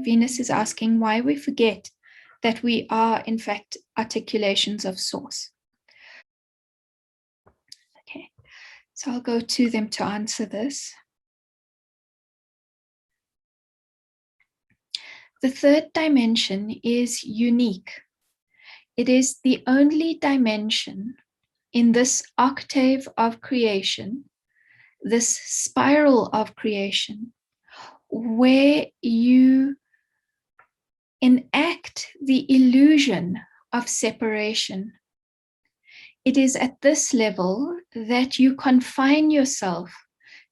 Venus is asking why we forget that we are, in fact, articulations of Source. Okay, so I'll go to them to answer this. The third dimension is unique. It is the only dimension in this octave of creation, this spiral of creation, where you enact the illusion of separation. It is at this level that you confine yourself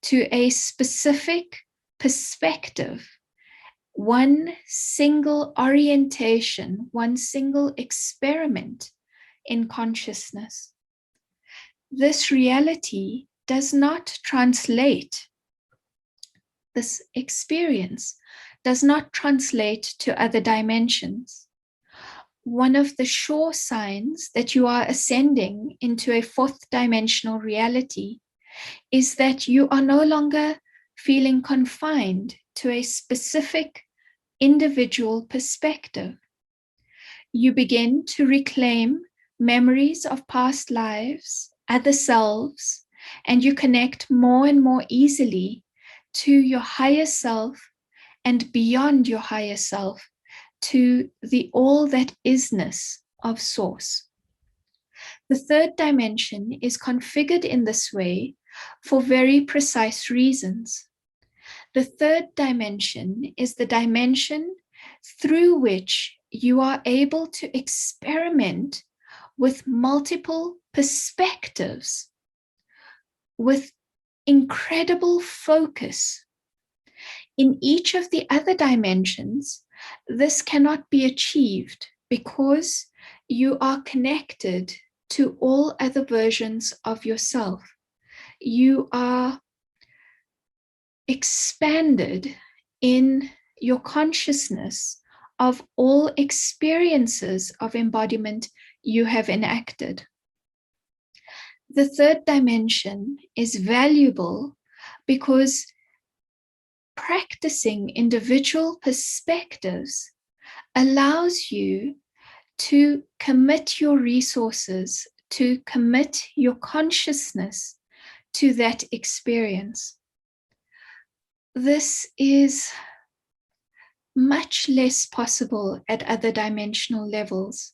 to a specific perspective, one single orientation, one single experiment in consciousness. This reality does not translate, this experience does not translate to other dimensions. One of the sure signs that you are ascending into a fourth dimensional reality is that you are no longer feeling confined to a specific individual perspective. You begin to reclaim memories of past lives, other selves, and you connect more and more easily to your higher self and beyond your higher self, to the all that isness of Source. The third dimension is configured in this way for very precise reasons. The third dimension is the dimension through which you are able to experiment with multiple perspectives, with incredible focus. In each of the other dimensions, this cannot be achieved because you are connected to all other versions of yourself. You are expanded in your consciousness of all experiences of embodiment you have enacted. The third dimension is valuable because practicing individual perspectives allows you to commit your resources, to commit your consciousness to that experience. This is much less possible at other dimensional levels.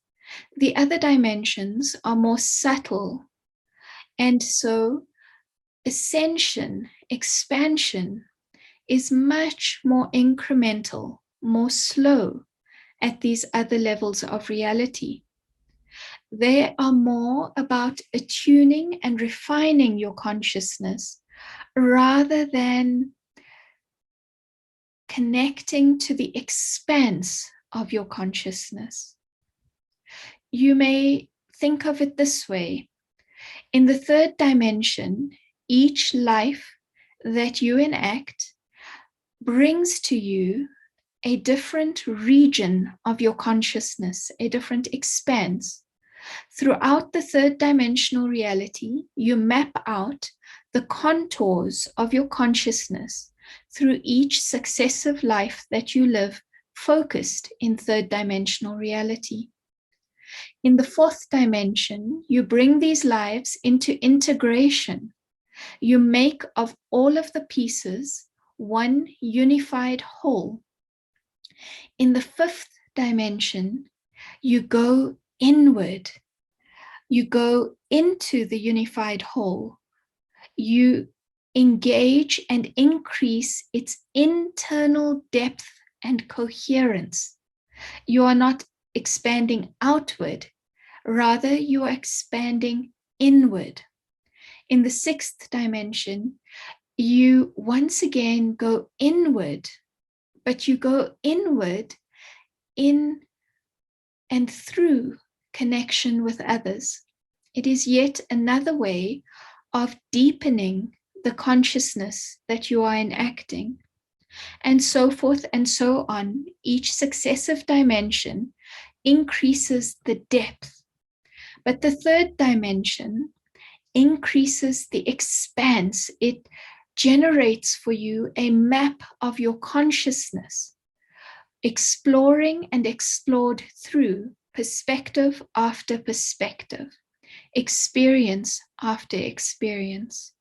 The other dimensions are more subtle, and so ascension, expansion, is much more incremental, more slow at these other levels of reality. They are more about attuning and refining your consciousness rather than connecting to the expanse of your consciousness. You may think of it this way. In the third dimension, each life that you enact brings to you a different region of your consciousness, a different expanse. Throughout the third dimensional reality, you map out the contours of your consciousness through each successive life that you live, focused in third dimensional reality. In the fourth dimension, you bring these lives into integration. You make of all of the pieces one unified whole. In the fifth dimension, you go inward. You go into the unified whole. You engage and increase its internal depth and coherence. You are not expanding outward, rather you are expanding inward. In the sixth dimension, you once again go inward, but you go inward in and through connection with others. It is yet another way of deepening the consciousness that you are enacting, and so forth and so on. Each successive dimension increases the depth, but the third dimension increases the expanse. It generates for you a map of your consciousness. exploring and explored through perspective after perspective, experience after experience.